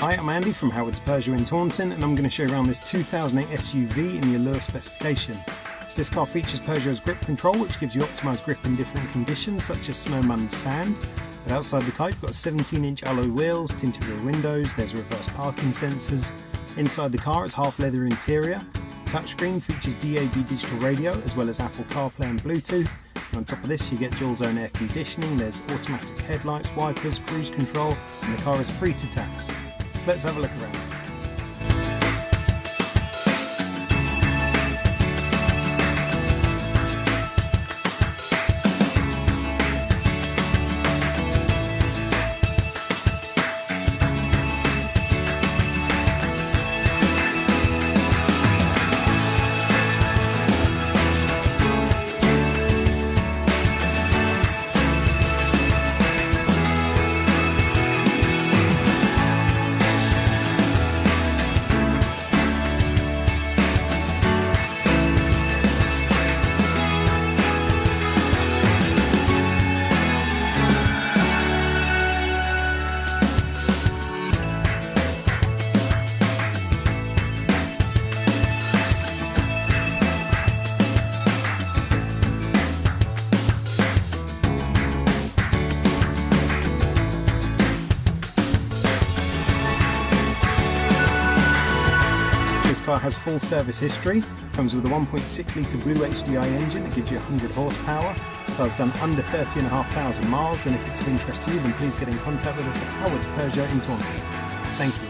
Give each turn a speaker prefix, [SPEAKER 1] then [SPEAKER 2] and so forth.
[SPEAKER 1] Hi, I'm Andy from Howard's Peugeot in Taunton, and I'm going to show you around this 2008 SUV in the Allure specification. So this car features Peugeot's grip control, which gives you optimised grip in different conditions such as snow, mud and sand. But outside the car you've got 17-inch alloy wheels, tinted rear windows, there's reverse parking sensors. Inside the car it's half leather interior. The touchscreen features DAB digital radio as well as Apple CarPlay and Bluetooth. And on top of this you get dual zone air conditioning, there's automatic headlights, wipers, cruise control, and the car is free to tax. So let's have a look around. This car has full service history, comes with a 1.6 litre Blue HDI engine that gives you 100 horsepower. The car's done under 30,500 miles, and if it's of interest to you then please get in contact with us at Howard's Peugeot in Taunton. Thank you.